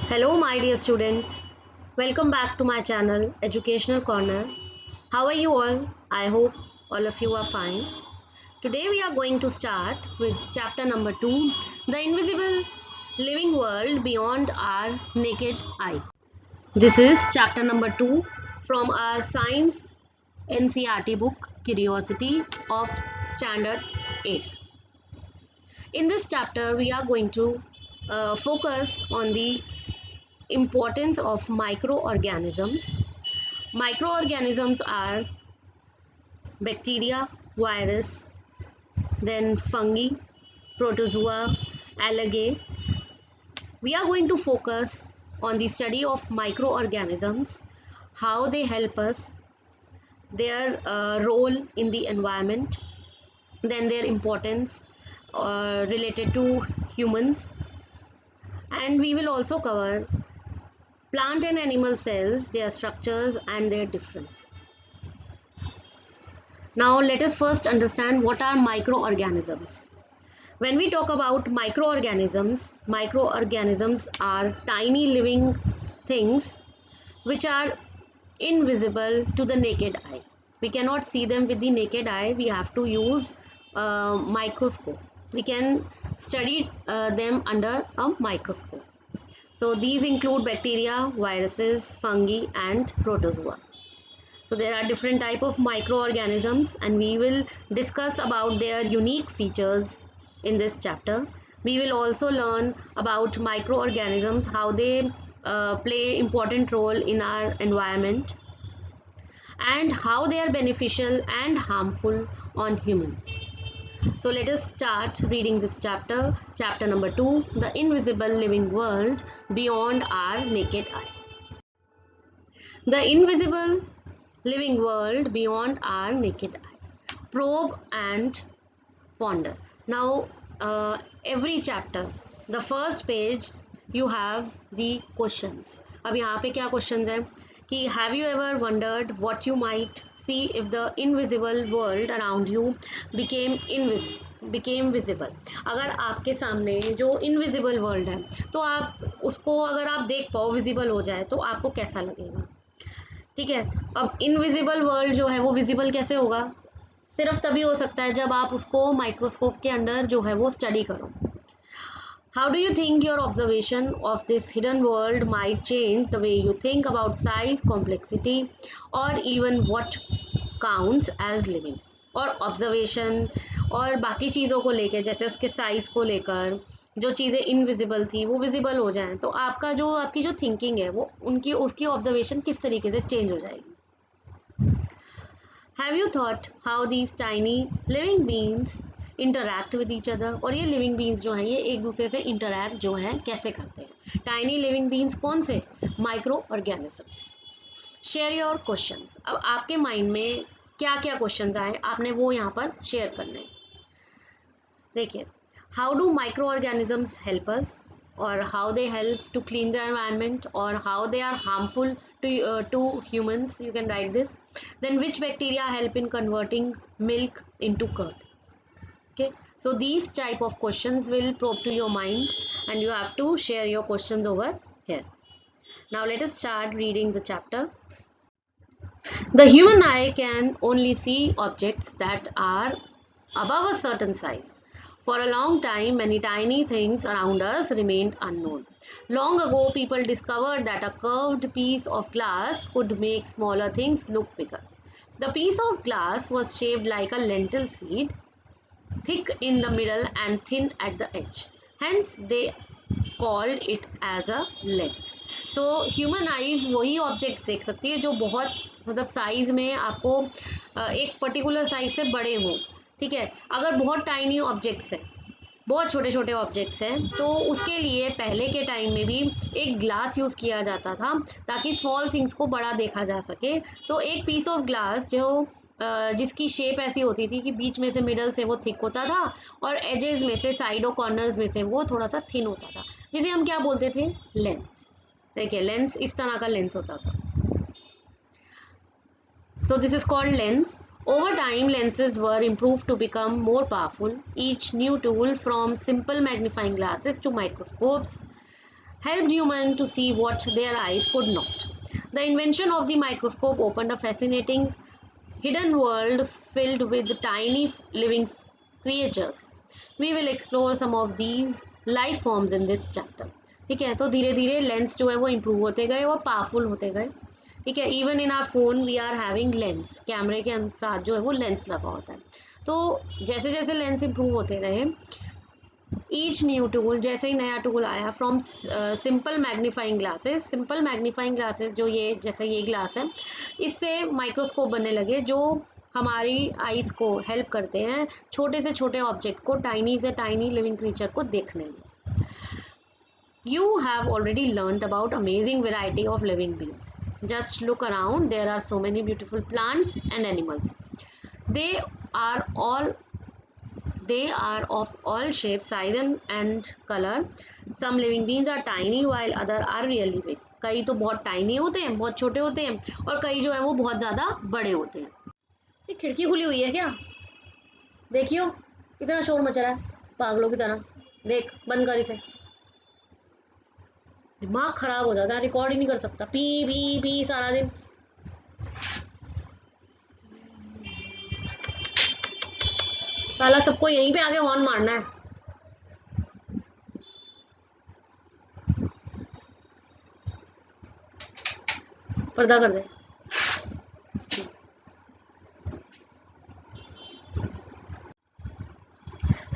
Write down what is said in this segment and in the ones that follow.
Hello, my dear students. Welcome back to my channel, Educational Corner. How are you all? I hope all of you are fine. Today, we are going to start with chapter number 2, The Invisible Living World Beyond Our Naked Eye. This is chapter number 2 from our Science NCERT book, Curiosity of Standard 8. In this chapter, we are going to focus on the importance of microorganisms. Microorganisms are bacteria, virus, then fungi, protozoa, algae. We are going to focus on the study of microorganisms, how they help us, their role in the environment, then their importance related to humans, and we will also cover plant and animal cells, their structures and their differences. Now let us first understand what are microorganisms. When we talk about microorganisms, microorganisms are tiny living things which are invisible to the naked eye. We cannot see them with the naked eye. We have to use a microscope. We can study them under a microscope. So these include bacteria, viruses, fungi and protozoa. So there are different type of microorganisms and we will discuss about their unique features in this chapter. We will also learn about microorganisms, how they play important role in our environment and how they are beneficial and harmful on humans. So let us start reading this chapter, chapter number 2, The Invisible Living World Beyond Our Naked Eye. The invisible living world beyond our naked eye. Probe and ponder. Now, every chapter, the first page, you have the questions. अब यहाँ पे क्या questions हैं कि have you ever wondered what you might see if the invisible world around you became visible. अगर आपके सामने जो invisible world है तो आप उसको अगर आप देख पाओ visible हो जाए तो आपको कैसा लगेगा. ठीक है. अब इनविजिबल वर्ल्ड जो है वो विजिबल कैसे होगा? सिर्फ तभी हो सकता है जब आप उसको माइक्रोस्कोप के अंदर जो है वो स्टडी करो. How do you think your observation of this hidden world might change the way you think about size, complexity और even what counts as living. और ऑब्जर्वेशन और बाकी चीज़ों को लेकर, जैसे उसके साइज को लेकर, जो चीज़ें इनविजिबल थी वो विजिबल हो जाएं तो आपकी जो थिंकिंग है वो उसकी ऑब्जर्वेशन किस तरीके से चेंज हो जाएगी. Have you thought how these tiny living beings interact with each other. और ये लिविंग बींग्स जो हैं ये एक दूसरे से इंटरैक्ट जो है कैसे करते हैं. टाइनी लिविंग बींग्स कौन से? Micro organisms. Share your questions. अब आपके माइंड में क्या क्या क्वेश्चंस आए आपने वो यहाँ पर शेयर करने हैं. देखिए, how do microorganisms help us, or how they help to clean the environment, or how they are harmful to humans. You can write this. Then which bacteria help in converting milk into curd. Okay, so these type of questions will probe to your mind and you have to share your questions over here. Now let us start reading the chapter. The human eye can only see objects that are above a certain size. For a long time, many tiny things around us remained unknown. Long ago, people discovered that a curved piece of glass could make smaller things look bigger. The piece of glass was shaped like a lentil seed, thick in the middle and thin at the edge. Hence, they called it as a lens. So human eyes वही objects देख सकती है जो बहुत मतलब size में आपको एक पर्टिकुलर साइज से बड़े हों. ठीक है. अगर बहुत टाइनी ऑब्जेक्ट्स हैं, बहुत छोटे छोटे ऑब्जेक्ट्स हैं, तो उसके लिए पहले के टाइम में भी एक ग्लास यूज़ किया जाता था ताकि स्मॉल थिंग्स को बड़ा देखा जा सके. तो एक पीस ऑफ ग्लास जो जिसकी शेप ऐसी होती थी कि बीच में से मिडल से वो थिक होता था और एजेस में से, साइड और कॉर्नर्स में से वो थोड़ा सा थिन होता था, जिसे हम क्या बोलते थे? लेंस. देखिए, लेंस इस तरह का लेंस होता था. So this is called lens. Over time, lenses were improved to become more powerful. Each new tool, from simple magnifying glasses to microscopes, helped humans to see what their eyes could not. The invention of the microscope opened a fascinating hidden world filled with tiny living creatures. We will explore some of these life forms in this chapter. ठीक है, तो धीरे धीरे lens जो है वो improve होते गए और पावरफुल होते गए. ठीक है, even in our phone we are having lens, कैमरे के साथ जो है वो लेंस लगा होता है. तो जैसे जैसे लेंस इम्प्रूव होते रहे, ईच न्यू टूल, जैसे ही नया टूल आया, फ्रॉम सिंपल मैग्नीफाइंग ग्लासेस जो ये जैसे ये ग्लास है, इससे माइक्रोस्कोप बनने लगे जो हमारी आईज को हेल्प करते हैं छोटे से छोटे ऑब्जेक्ट को, टाइनी से टाइनी लिविंग क्रीचर को देखने में. You have already learned about amazing variety of living beings. Just look around, there are so many beautiful plants and animals. They are of all shapes, size and color. Some living beings are tiny while other are really big. कई तो बहुत tiny होते हैं, बहुत छोटे होते हैं, और कई जो है वो बहुत ज़्यादा बड़े होते हैं. ये खिड़की खुली हुई है क्या? देखियो कितना शोर मच रहा है पागलों की तरह. देख, बंद कर इसे. दिमाग खराब हो जाता है, रिकॉर्ड ही नहीं कर सकता. पी पी पी सारा दिन. साला सबको यहीं पे आगे हॉर्न मारना है. पर्दा कर दे.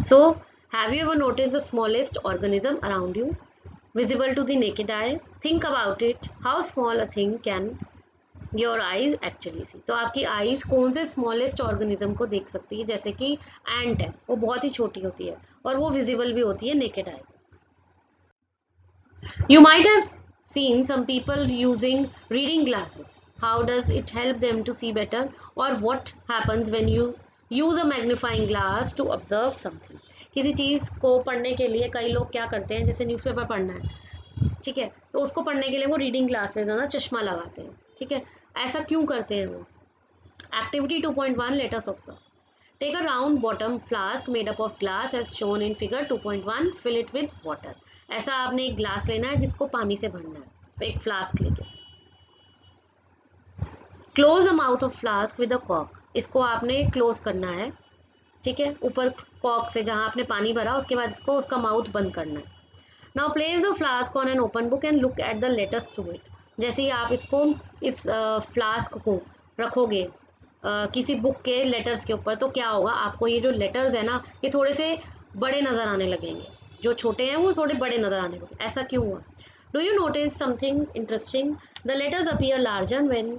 So, have you ever noticed the smallest organism around you? Visible to the naked eye? Think about it. How small a thing can your eyes actually see? तो आपकी आईज कौन से स्मॉलेस्ट ऑर्गेनिज्म को देख सकती है? जैसे कि एंट है, वो बहुत ही छोटी होती है और वो विजिबल भी होती है naked eye. You might have seen some people using reading glasses. How does it help them to see better? Or what happens when you use a magnifying glass to observe something? किसी चीज़ को पढ़ने के लिए कई लोग क्या करते हैं, जैसे न्यूज़पेपर पढ़ना है, ठीक है, तो उसको पढ़ने के लिए वो रीडिंग ग्लासेस है ना, चश्मा लगाते हैं. ठीक है, ऐसा क्यों करते हैं वो? Activity 2.1, let us observe. Take a round bottom flask made up of glass as shown in figure 2.1. Fill it with water. ऐसा आपने एक ग्लास लेना है जिसको पानी से भरना है, एक फ्लास्क लेके. Close the mouth of flask with a cork. इसको आपने क्लोज करना है. ठीक है, ऊपर कॉर्क से जहां आपने पानी भरा, उसके बाद इसको उसका माउथ बंद करना है. Now place the flask on an open book and look at the letters through it. जैसे ही आप इसको इस फ्लास्क को रखोगे किसी बुक के लेटर्स के ऊपर, तो क्या होगा, आपको ये जो लेटर्स है ना, ये थोड़े से बड़े नज़र आने लगेंगे. जो छोटे हैं वो थोड़े बड़े नज़र आने लगेंगे. ऐसा क्यों हुआ? Do you notice something interesting? The letters appear larger when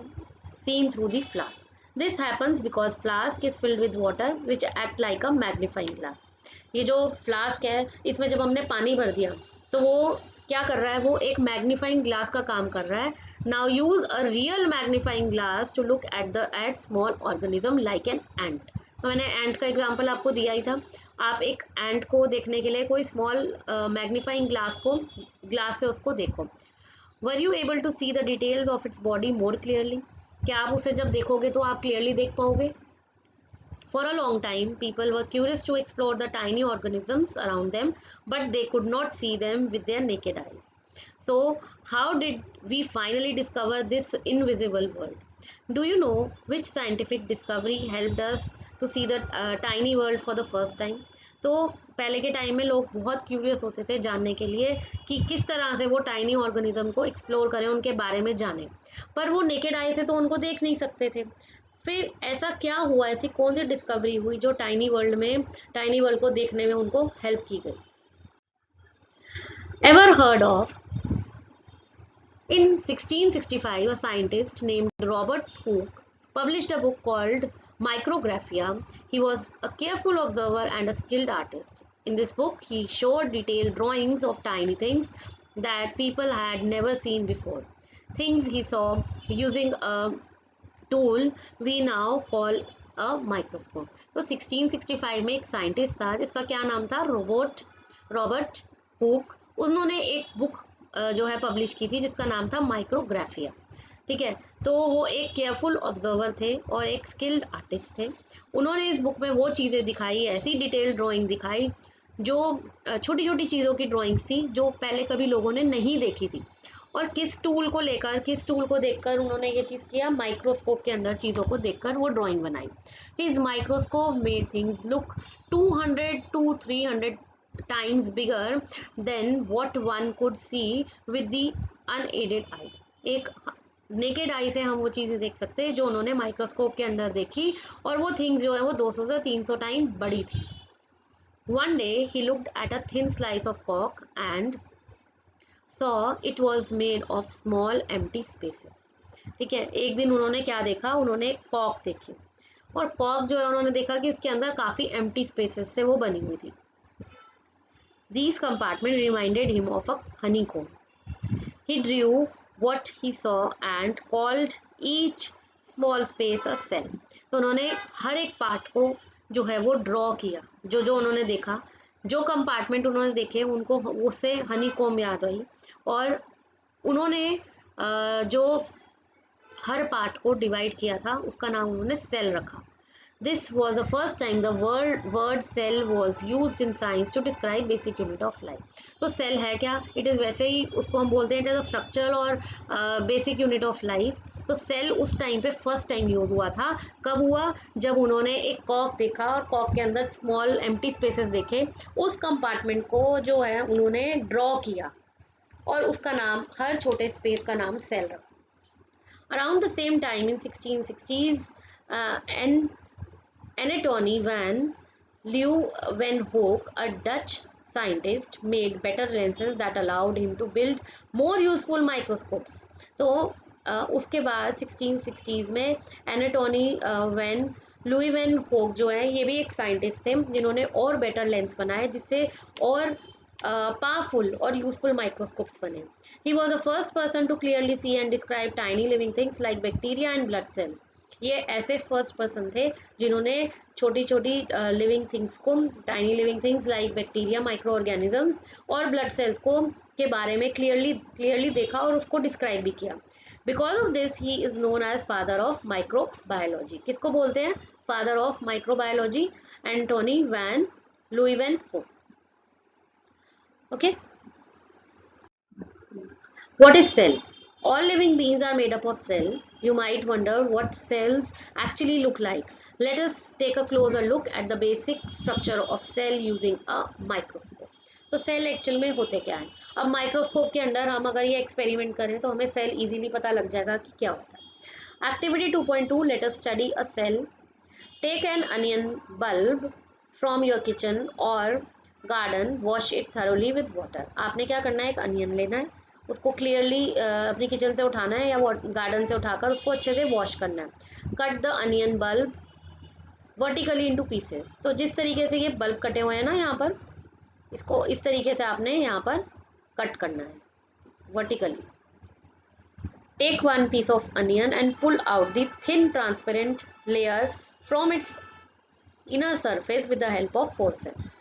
seen through the flask. This happens because flask is filled with water which act like a magnifying glass. ये जो फ्लास्क है, इसमें जब हमने पानी भर दिया तो वो क्या कर रहा है, वो एक मैग्नीफाइंग ग्लास का काम कर रहा है. Now use a real magnifying glass to look at small organism like an ant. तो मैंने एंट का एग्जांपल आपको दिया ही था. आप एक एंट को देखने के लिए कोई स्मॉल मैग्नीफाइंग ग्लास से उसको देखो. Were you able to see the details of its body more clearly? क्या आप उसे जब देखोगे तो आप क्लियरली देख पाओगे? For a long time, people were curious to explore the tiny organisms around them, but they could not see them with their naked eyes. So, how did we finally discover this invisible world? Do you know which scientific discovery helped us to see the tiny world for the first time? तो पहले के time में लोग बहुत curious होते थे जानने के लिए कि किस तरह से वो टाइनी ऑर्गेनिज्म को एक्सप्लोर करें, उनके बारे में जानें, पर वो नेकेड आई से तो उनको देख नहीं सकते थे. फिर ऐसा क्या हुआ, ऐसी कौन सी डिस्कवरी हुई जो टाइनी वर्ल्ड को देखने में उनको हेल्प की गई? Ever heard of? In 1665, a scientist named Robert Hooke published a book called Micrographia. He was a careful observer and a skilled artist. In this book, he showed detailed drawings of tiny things that people had never seen before. Things he saw using a tool we now call a microscope. तो 1665 में एक scientist था जिसका क्या नाम था, Robert Hooke. उन्होंने एक बुक जो है पब्लिश की थी जिसका नाम था माइक्रोग्राफिया. ठीक है, तो वो एक केयरफुल ऑब्जर्वर थे और एक स्किल्ड आर्टिस्ट थे. उन्होंने इस बुक में वो चीज़ें दिखाई, ऐसी डिटेल ड्राइंग दिखाई जो छोटी छोटी चीज़ों की ड्राइंग्स थी जो पहले कभी लोगों ने नहीं देखी थी। और किस टूल को लेकर, किस टूल को देखकर उन्होंने ये चीज़ किया, माइक्रोस्कोप के अंदर चीज़ों को देखकर वो ड्राइंग बनाई। His microscope made things look 200 to 300 times bigger than what one could see with the unaided eye। एक नेकेड आई से हम वो चीज़ें देख सकते हैं जो उन्होंने माइक्रोस्कोप के अंदर देखी, और वो थिंग्स जो है वो 200 से 300 टाइम बड़ी थी। One day he looked at a thin slice of cork and saw it was made of small empty spaces। ठीक है, एक दिन उन्होंने क्या देखा, उन्होंने कॉक देखी, और कॉक जो है उन्होंने देखा कि इसके अंदर काफ़ी एम्प्टी स्पेसेस से वो बनी हुई थी। These compartments reminded him of a honeycomb। He drew what he saw and called each small space a cell। तो उन्होंने हर एक पार्ट को जो है वो ड्रॉ किया, जो जो उन्होंने देखा, जो कंपार्टमेंट उन्होंने देखे उनको उससे हनीकॉम्ब याद आई, और उन्होंने जो हर पार्ट को डिवाइड किया था उसका नाम उन्होंने सेल रखा। This was the first time the word cell was used in science to describe basic unit of life। तो सेल है क्या, इट इज़ वैसे ही उसको हम बोलते हैं इट इज़ अ स्ट्रक्चर और बेसिक यूनिट ऑफ लाइफ। तो सेल उस टाइम पे फर्स्ट टाइम यूज हुआ था, कब हुआ, जब उन्होंने एक कॉक देखा और कॉक के अंदर स्मॉल एम्प्टी स्पेसेस देखे, उस कंपार्टमेंट को जो है उन्होंने ड्रॉ किया और उसका नाम, हर छोटे स्पेस का नाम सेल रखा। Around the same time in 1660s an Antonie van Leeuwenhoek, a Dutch scientist, made better lenses that allowed him to build more useful microscopes। तो उसके बाद 1660s में एनाटोनी वैन लुईवेनहोक जो है, ये भी एक साइंटिस्ट थे जिन्होंने और बेटर लेंस बनाए जिससे और पावरफुल और यूजफुल माइक्रोस्कोप्स बने। He was the first person to clearly see and describe tiny living things like bacteria and blood cells। ये ऐसे फर्स्ट पर्सन थे जिन्होंने छोटी छोटी लिविंग थिंग्स को, tiny living things like bacteria, micro organisms और blood cells को के बारे में क्लियरली देखा और उसको डिस्क्राइब भी किया। Because of this he is known as father of microbiology. किसको बोलते हैं father of microbiology? Antonie van Leeuwenhoek. Okay, what is cell? All living beings are made up of cell। You might wonder what cells actually look like। Let us take a closer look at the basic structure of cell using a microscope। तो cell actual में होते क्या है? अब microscope के अंदर हम अगर ये एक्सपेरिमेंट करें तो हमें सेल इजीली पता लग जाएगा कि क्या होता है। Activity 2.2, let us study a cell. Take an onion bulb from your kitchen और garden, wash it thoroughly with water. आपने क्या करना है, एक अनियन लेना है, उसको क्लियरली अपनी किचन से उठाना है या गार्डन से उठाकर उसको अच्छे से वॉश करना है। Cut the onion bulb vertically into pieces. तो जिस तरीके से ये बल्ब कटे हुए हैं ना यहाँ पर, इसको इस तरीके से आपने यहाँ पर कट करना है vertically. Take one piece of onion and pull out the thin transparent layer from its inner surface with the help of forceps.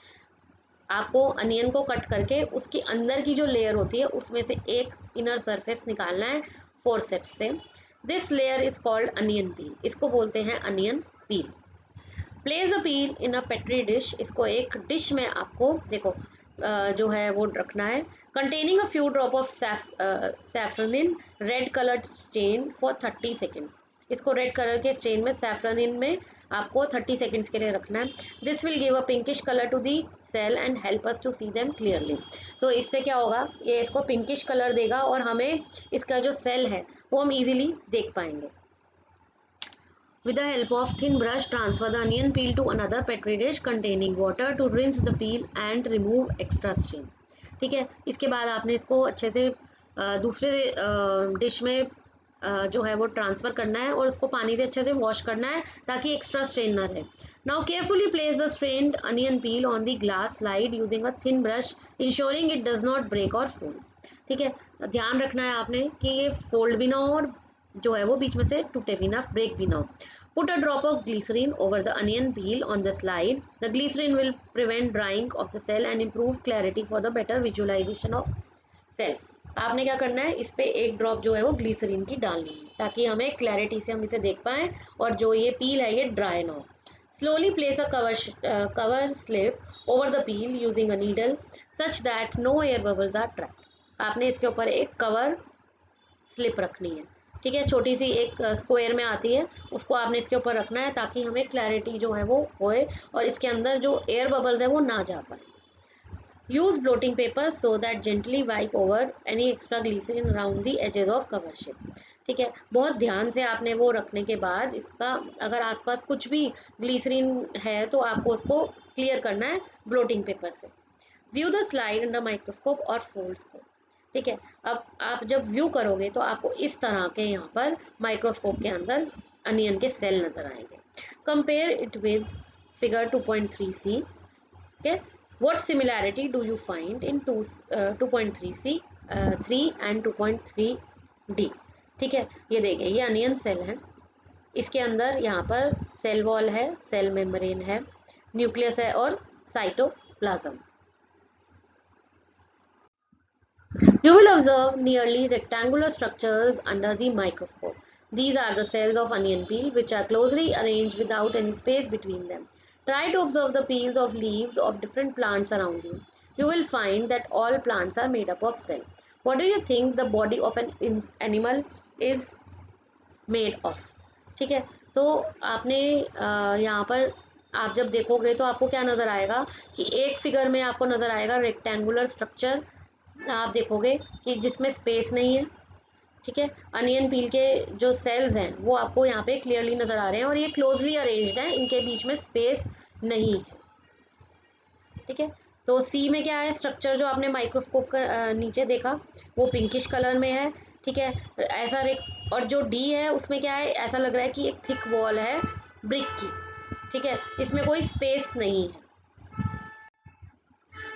आपको अनियन को कट करके उसकी अंदर की जो लेयर होती है उसमें से एक इनर सरफेस निकालना है फोर्सेप्स से। This layer is called onion पील। इसको बोलते हैं अनियन पील। प्लेस अ पील इन अ पेट्री डिश। इसको एक डिश में आपको देखो जो है वो रखना है। Containing a few drop of safranin red coloured stain for 30 seconds. इसको रेड कलर के स्टेन में, सैफ्रनिन में आपको 30 सेकेंड्स के लिए रखना है। This will give a pinkish colour to the cell and help us to see them clearly. तो इससे क्या होगा, ये इसको पिंकिश कलर देगा और हमें इसका जो सेल है वो हम इजीली देख पाएंगे। With the help of thin brush, transfer the onion peel to another petri dish containing water to rinse the peel and remove extra stain। ठीक है, इसके बाद आपने इसको अच्छे से दूसरे डिश में जो है वो ट्रांसफ़र करना है और उसको पानी से अच्छे से वॉश करना है ताकि एक्स्ट्रा स्ट्रेन ना रहे। Now carefully place the stained onion peel on the glass slide using a thin brush ensuring it does not break और फोल्ड। ठीक है, ध्यान रखना है आपने कि ये फोल्ड भी ना हो और जो है वो बीच में से टूटे भी ना, ब्रेक भी ना हो। Put a drop of glycerin over the onion peel on the slide। The glycerin will prevent drying of the cell and improve clarity for the better visualization of cell। आपने क्या करना है, इस पे एक ड्रॉप जो है वो ग्लीसरीन की डालनी है ताकि हमें क्लैरिटी से हम इसे देख पाएँ और जो ये पील है ये ड्राई ना हो। Slowly place a cover slip over the peel using a needle such that no air bubbles are trapped. आपने इसके ऊपर एक कवर स्लिप रखनी है, ठीक है, छोटी सी एक स्क्वायर में आती है, उसको आपने इसके ऊपर रखना है ताकि हमें क्लैरिटी जो है वो होए और इसके अंदर जो एयर बबल्स है वो ना जा पाए. Use blotting paper so that gently wipe over any extra glycerin around the edges of cover sheet. ठीक है, बहुत ध्यान से आपने वो रखने के बाद इसका अगर आसपास कुछ भी ग्लिसरीन है तो आपको उसको क्लियर करना है ब्लोटिंग पेपर से. View the slide under microscope और फोल्ड्स को. ठीक है, अब आप जब व्यू करोगे तो आपको इस तरह के यहाँ पर माइक्रोस्कोप के अंदर अनियन के सेल नजर आएंगे. Compare it with figure 2.3c. okay, what similarity do you find in 2.3c 3 and 2.3d. ठीक है, ये देखिए ये अनियन सेल है, इसके अंदर यहाँ पर सेल वॉल है, सेल मेम्ब्रेन है, न्यूक्लियस है और cytoplasm. You will observe nearly rectangular structures under the microscope. These are the cells of onion peel which are closely arranged without any space between them. Try to observe the peels of leaves of different plants around you. You will find that all plants are made up of cells. What do you think the body of an animal is made of? ठीक है, तो आपने यहाँ पर आप जब देखोगे तो आपको क्या नज़र आएगा कि एक फिगर में आपको नज़र आएगा रेक्टेंगुलर स्ट्रक्चर, आप देखोगे कि जिसमें स्पेस नहीं है. ठीक है, अनियन पील के जो सेल्स हैं वो आपको यहाँ पे क्लियरली नज़र आ रहे हैं और ये क्लोजली अरेंज्ड हैं, इनके बीच में स्पेस नहीं है. ठीक है, तो सी में क्या है स्ट्रक्चर जो आपने माइक्रोस्कोप का नीचे देखा वो पिंकिश कलर में है. ठीक है, ऐसा और जो डी है उसमें क्या है, ऐसा लग रहा है कि एक थिक वॉल है ब्रिक की. ठीक है, इसमें कोई स्पेस नहीं है.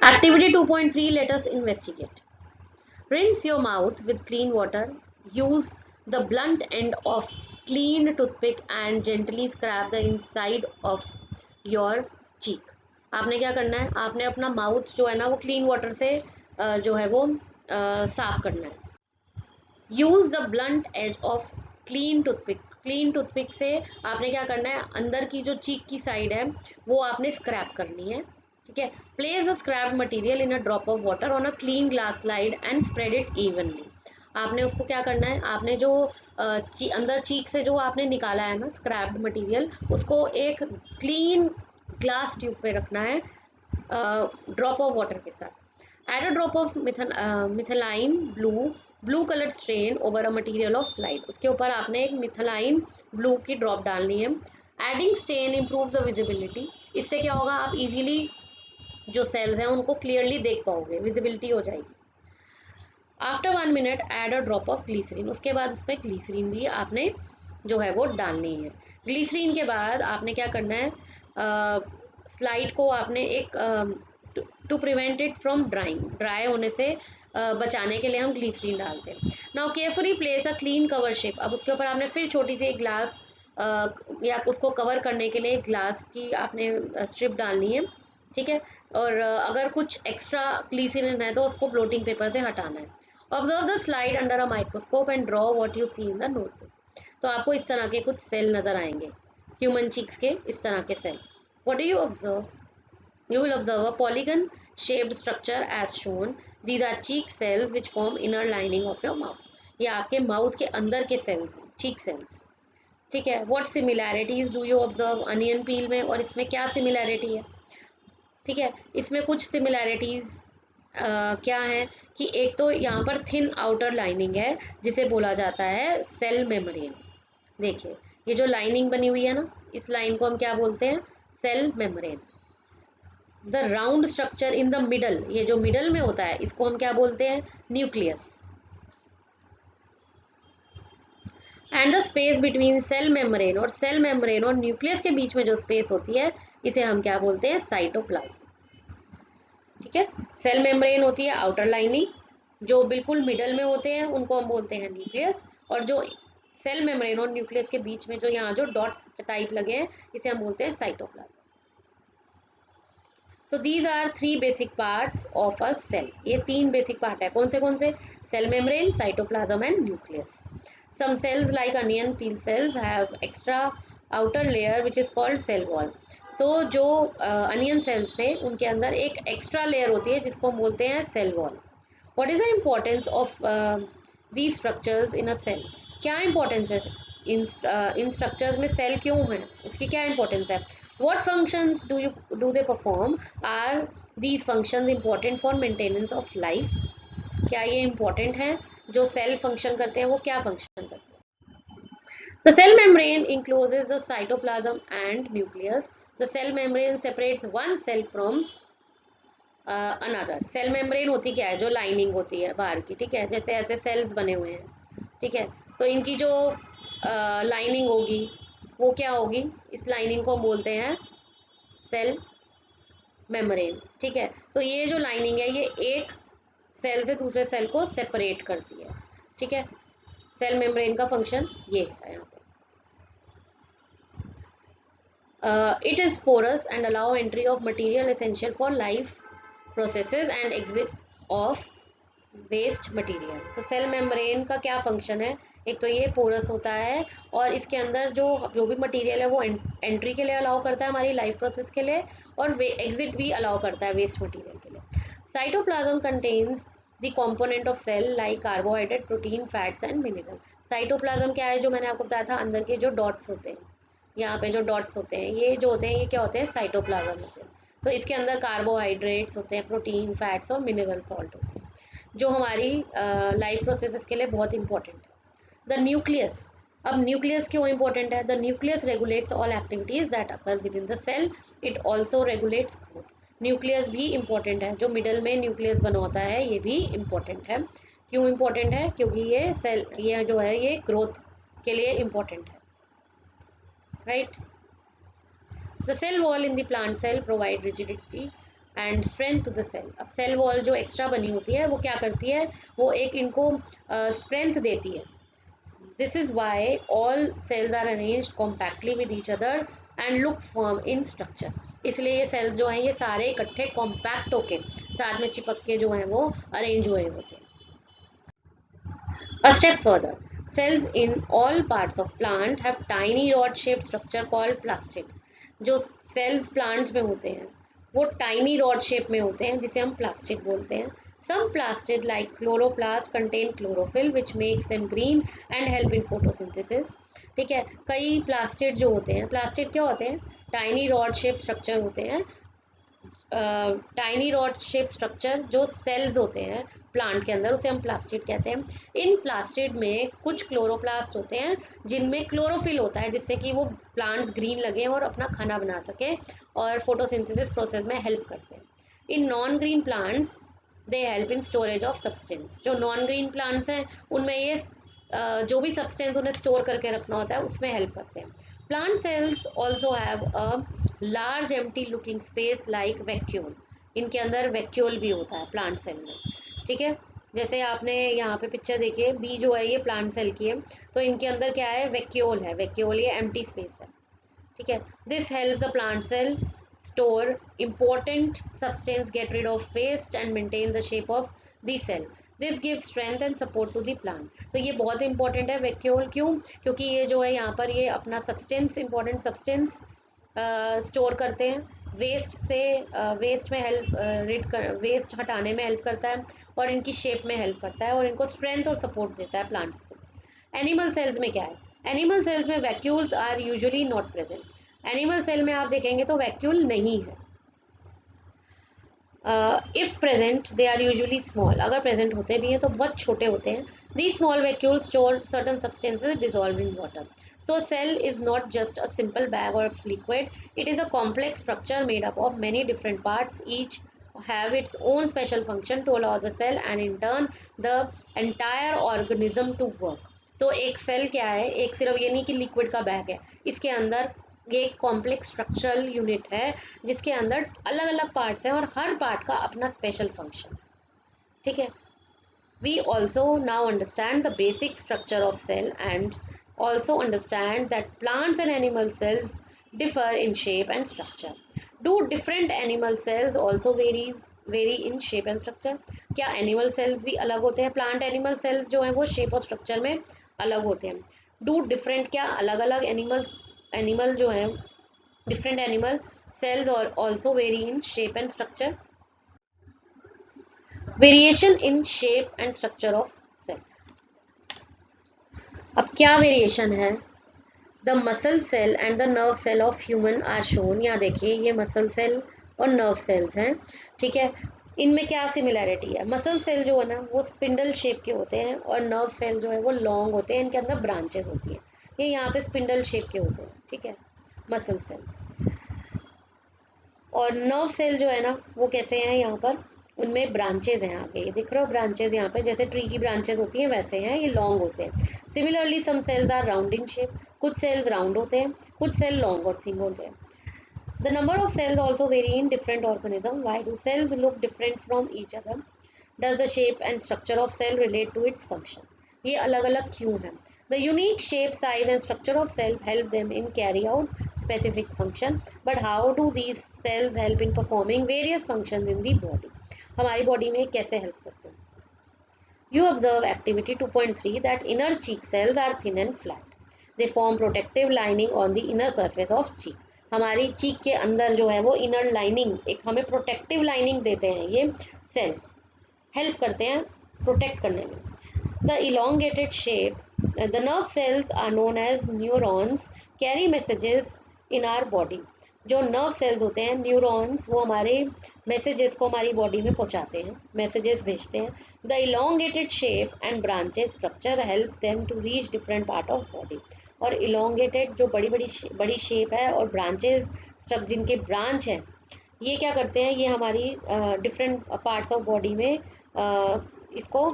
Activity 2.3, let us investigate. Rinse your mouth with clean water. Use the blunt end of clean toothpick and gently scrap the inside of your cheek. आपने क्या करना है, आपने अपना माउथ जो है ना वो क्लीन वाटर से जो है वो साफ करना है. Use the blunt edge of clean toothpick. Clean toothpick से आपने क्या करना है, अंदर की जो चीक की साइड है वो आपने स्क्रैप करनी है. ठीक है, place the scraped material in a drop of water on a clean glass slide and spread it evenly. आपने उसको क्या करना है, आपने जो अंदर चीक से जो आपने निकाला है ना स्क्रैप्ड मटेरियल, उसको एक क्लीन ग्लास ट्यूब पे रखना है ड्रॉप ऑफ वाटर के साथ. Add a drop of methylene blue coloured strain over a material of slide. उसके ऊपर आपने एक मिथाइलाइन ब्लू की ड्रॉप डालनी है. Adding stain improves the visibility. इससे क्या होगा, आप इजीली जो सेल्स हैं उनको क्लियरली देख पाओगे, विजिबिलिटी हो जाएगी. After 1 minute add a drop of glycerine. उसके बाद इसमें ग्लीसरीन भी आपने जो है वो डालनी है. ग्लीसरीन के बाद आपने क्या करना है, स्लाइड को आपने एक to prevent it from dry होने से बचाने के लिए हम ग्लीसरीन डालते हैं. Now carefully place a clean cover shape. अब उसके ऊपर आपने फिर छोटी सी एक ग्लास या उसको कवर करने के लिए ग्लास की आपने स्ट्रिप डालनी है. ठीक है, और अगर कुछ एक्स्ट्रा ग्लीसरीन है तो उसको ब्लोटिंग पेपर से हटाना है. Observe the slide under a microscope and draw what you see in the notebook. तो आपको इस तरह के कुछ सेल नजर आएंगे, ह्यूमन चीक्स के इस तरह के cell. What do you observe? You will observe a polygon shaped structure as shown. These are cheek cells which form inner lining of your mouth. ये आपके माउथ के अंदर के सेल्स हैं, चीक सेल्स. ठीक है, what similarities do you observe onion पील में और इसमें क्या सिमिलैरिटी है? ठीक है, इसमें कुछ सिमिलैरिटीज क्या है कि एक तो यहाँ पर थिन आउटर लाइनिंग है जिसे बोला जाता है सेल मेम्ब्रेन. देखिए ये जो लाइनिंग बनी हुई है ना, इस लाइन को हम क्या बोलते हैं, cell membrane. The round structure in the middle, ये जो मिडल में होता है इसको हम क्या बोलते हैं, nucleus. And the space between cell membrane और न्यूक्लियस के बीच में जो स्पेस होती है इसे हम क्या बोलते हैं, साइटोप्लाज्म. ठीक है, सेल मेम्ब्रेन होती है आउटर लाइनिंग, जो बिल्कुल मिडल में होते हैं उनको हम बोलते हैं न्यूक्लियस, और जो सेल मेम्ब्रेन और न्यूक्लियस के बीच में जो यहाँ जो डॉट्स टाइप लगे हैं इसे हम बोलते हैं cytoplasm. So these are 3 basic parts of a cell. ये 3 basic part है, कौन से? Cell membrane, cytoplasm and nucleus. Some cells like onion peel cells have extra outer layer which is called cell wall. तो जो onion sales थे उनके अंदर एक एक्स्ट्रा लेयर होती है जिसको हम बोलते हैं cell wall. What is the importance of these structures in a cell? क्या इंपॉर्टेंस है इन स्ट्रक्चर्स में? सेल क्यों है, इसकी क्या इंपॉर्टेंस है? What functions do they perform? Are these functions important for maintenance of life? क्या ये इंपॉर्टेंट है? जो सेल फंक्शन करते हैं वो क्या फंक्शन करते हैं? The cell membrane encloses the cytoplasm and nucleus. The cell membrane separates one cell from another. Cell membrane होती क्या है? जो लाइनिंग होती है बाहर की, ठीक है, जैसे ऐसे सेल्स बने हुए हैं, ठीक है, तो इनकी जो लाइनिंग होगी वो क्या होगी? इस लाइनिंग को हम बोलते हैं सेल मेम्ब्रेन, ठीक है। तो ये जो लाइनिंग है ये एक सेल से दूसरे सेल को सेपरेट करती है, ठीक है। सेल मेम्ब्रेन का फंक्शन ये है यहाँ पे। It is porous and allow entry of material essential for life processes and exit of waste material. तो सेल मेम्ब्रेन का क्या फंक्शन है? एक तो ये पोरस होता है और इसके अंदर जो जो भी मटेरियल है वो एंट्री के लिए अलाउ करता है हमारी लाइफ प्रोसेस के लिए, और एग्जिट भी अलाउ करता है वेस्ट मटेरियल के लिए। Cytoplasm contains the component of cell like carbohydrate, protein, fats and mineral. Cytoplasm क्या है? जो मैंने आपको बताया था, अंदर के जो डॉट्स होते हैं, यहाँ पे जो डॉट्स होते हैं ये जो होते हैं ये क्या होते हैं? साइटोप्लाज्म होते हैं। तो इसके अंदर कार्बोहाइड्रेट्स होते हैं, प्रोटीन, फैट्स और मिनरल सॉल्ट होते हैं जो हमारी लाइफ प्रोसेसेस के लिए बहुत इंपॉर्टेंट है। द न्यूक्लियस, अब न्यूक्लियस क्यों इंपॉर्टेंट है? The nucleus regulates all activities that occur within the cell, it also regulates growth. Nucleus भी इंपॉर्टेंट है, जो मिडल में न्यूक्लियस बना होता है ये भी इंपॉर्टेंट है। क्यों इंपॉर्टेंट है? क्योंकि ये सेल ये जो है ये ग्रोथ के लिए इंपॉर्टेंट है, right. The cell wall in the plant cell provide rigidity and strength to the cell. अब सेल वॉल जो एक्स्ट्रा बनी होती है वो क्या करती है? वो एक इनको स्ट्रेंथ देती है। This is why all cells are arranged compactly with each other and look firm in structure. इसलिए ये सेल्स जो हैं ये सारे इकट्ठे कॉम्पैक्ट होके साथ में चिपक के जो हैं वो अरेंज हुए होते हैं। A step further, cells in all parts of plant have tiny rod-shaped structure called plastid. जो cells plants में होते हैं वो tiny rod shape में होते हैं जिसे हम plastid बोलते हैं. Some plastid like chloroplast contain chlorophyll which makes them green and help in photosynthesis. ठीक है, कई plastid जो होते हैं, plastid क्या होते हैं? Tiny rod shaped structure होते हैं, टाइनी रॉड शेप स्ट्रक्चर जो सेल्स होते हैं प्लांट के अंदर उसे हम प्लास्टिड कहते हैं। इन प्लास्टिड में कुछ क्लोरोप्लास्ट होते हैं जिनमें क्लोरोफिल होता है जिससे कि वो प्लांट्स ग्रीन लगे और अपना खाना बना सके और फोटोसिंथेसिस प्रोसेस में हेल्प करते हैं। In non green plants they help in storage of substance. जो नॉन ग्रीन प्लांट्स हैं उनमें ये जो भी सब्सटेंस उन्हें स्टोर करके रखना होता है उसमें हेल्प करते हैं। Plant cells also have a large empty looking space like vacuole. इनके अंदर वैक्यूल भी होता है प्लांट सेल में, ठीक है। जैसे आपने यहाँ पे पिक्चर देखिए, बी जो है ये प्लांट सेल की है, तो इनके अंदर क्या है? वैक्यूल है। वैक्यूल ये एम्प्टी स्पेस है, ठीक है। This helps the plant cell store important substance, get rid of waste and maintain the shape of the cell. This gives strength and support to the plant. तो ये बहुत important है vacuole. क्यों? क्योंकि ये जो है यहाँ पर ये अपना सब्सटेंस, इंपॉर्टेंट सब्सटेंस स्टोर करते हैं, वेस्ट से वेस्ट में हेल्प वेस्ट हटाने में हेल्प करता है और इनकी शेप में हेल्प करता है और इनको स्ट्रेंथ और सपोर्ट देता है प्लांट्स को। एनिमल सेल्स में क्या है? एनिमल सेल्स में vacuoles are usually not present. Animal cell में आप देखेंगे तो वैक्यूल नहीं है। If present they are usually small. अगर प्रेजेंट होते भी हैं तो बहुत छोटे होते हैं। These small vacuoles store certain substances dissolved in water. So cell is not just a simple bag or liquid. It is a complex structure made up of many different parts. Each have its own special function to allow the cell and in turn the entire organism to work. तो एक cell क्या है? एक सिर्फ ये नहीं कि liquid का बैग है, इसके अंदर ये एक कॉम्प्लेक्स स्ट्रक्चरल यूनिट है जिसके अंदर अलग अलग पार्ट्स हैं और हर पार्ट का अपना स्पेशल फंक्शन, ठीक है। We also now understand the basic structure of cell and also understand that plants and animal cells differ in shape and structure. Do different animal cells also vary in shape and structure? क्या animal cells भी अलग होते हैं? Plant animal cells जो हैं वो shape और structure में अलग होते हैं। Do different क्या अलग अलग animal जो हैं different animal cells also vary in shape and structure. Variation in shape and structure of cell. अब क्या वेरिएशन है? The muscle cell and the nerve cell of human are shown. यहाँ देखिए ये मसल सेल और nerve cells हैं, ठीक है. इनमें क्या सिमिलैरिटी है? मसल सेल जो है ना वो स्पिंडल शेप के होते हैं और नर्व सेल जो है वो लॉन्ग होते हैं, इनके अंदर ब्रांचेस होती हैं. ये यहाँ पे स्पिंडल शेप के होते हैं, ठीक है, मसल सेल. और नर्व सेल जो है ना वो कैसे हैं? यहाँ पर उनमें ब्रांचेज हैं आगे, ये दिख रहे हो ब्रांचेज यहाँ पे, जैसे ट्री की ब्रांचेज होती हैं वैसे हैं, ये लॉन्ग होते हैं. Similarly some cells are round in shape. कुछ सेल्स राउंड होते हैं, कुछ सेल लॉन्ग और थिन होते हैं. The number of cells also vary in different organism. Why do cells look different from each other? Does the shape and structure of cell relate to its function? ये अलग अलग क्यों है? The unique shape, size and structure of cell help them in carry out specific function, but how do these cells help in performing various functions in the body? हमारी body में कैसे help करते हैं? You observe activity 2.3 that inner cheek cells are thin and flat. They form protective lining on the inner surface of cheek. हमारी चीक के अंदर जो है वो इनर लाइनिंग, एक हमें प्रोटेक्टिव लाइनिंग देते हैं ये सेल्स, हेल्प करते हैं प्रोटेक्ट करने में. The elongated shape, the nerve cells are known as neurons, carry messages in our body. जो नर्व सेल्स होते हैं न्यूरॉन्स, वो हमारे मैसेजेस को हमारी बॉडी में पहुंचाते हैं, मैसेजेस भेजते हैं. The elongated shape and branches structure help them to reach different part of body. और इलोंगेटेड जो बड़ी शेप है और ब्रांचेस जिनके ब्रांच हैं, ये क्या करते हैं? ये हमारी डिफरेंट पार्ट्स ऑफ बॉडी में इसको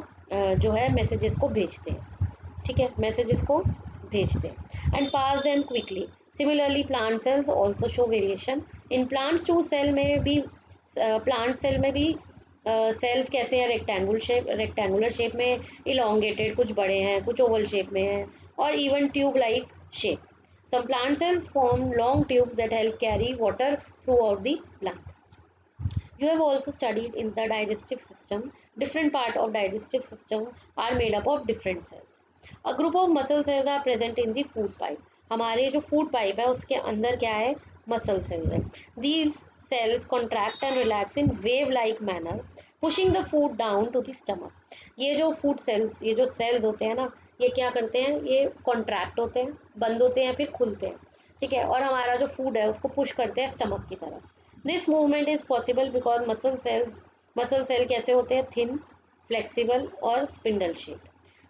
जो है मैसेजेस को भेजते हैं, ठीक है, मैसेजेस को भेजते हैं. And pass them quickly. Similarly, plant cells also show variation. In plants too, plant cell में भी cells कैसे हैं? रेक्टेंगुलर शेप में, elongated, कुछ बड़े हैं, कुछ oval shape में हैं, और even tube-like shape. Some plant cells form long tubes that help carry water throughout the plant. You have also studied in the digestive system. Different parts of digestive system are made up of different cells. A group of muscle cells are present in the food pipe. हमारे जो food pipe है उसके अंदर क्या है? Muscle cells है. These cells contract and relax in wave like manner, pushing the food down to the stomach. ये जो फूड सेल्स, ये जो सेल्स होते हैं ना, ये क्या करते हैं? ये कॉन्ट्रैक्ट होते हैं, बंद होते हैं, फिर खुलते हैं, ठीक है, और हमारा जो फूड है उसको पुश करते हैं स्टमक की तरफ. This movement is possible because muscle cell कैसे होते हैं? थिन, फ्लेक्सिबल और spindle shape.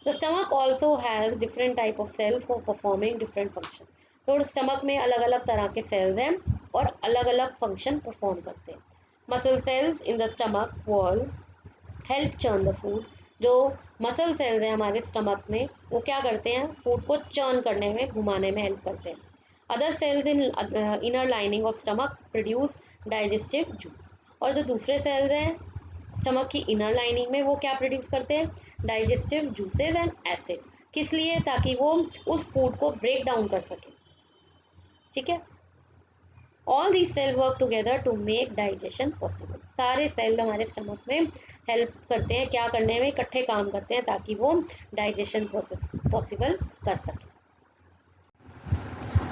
The stomach also has different type of cells for performing different function. तो स्टमक में अलग अलग तरह के सेल्स हैं और अलग अलग फंक्शन परफॉर्म करते हैं. Muscle cells in the stomach wall help churn the food. जो मसल सेल्स हैं हमारे स्टमक में, वो क्या करते हैं? फूड को चर्न करने में, घुमाने में हेल्प करते हैं. Other sales in inner lining of stomach produce digestive juice. और जो दूसरे सेल्स हैं स्टमक की इनर लाइनिंग में, वो क्या प्रोड्यूस करते हैं? Digestive juices and acid. किस लिए? ताकि वो उस फूड को ब्रेक डाउन कर सके, ठीक है. All these cell work together to make digestion possible. सारे सेल हमारे स्टमक में हेल्प करते हैं, क्या करने में? इकट्ठे काम करते हैं ताकि वो डाइजेशन प्रोसेस पॉसिबल कर सके.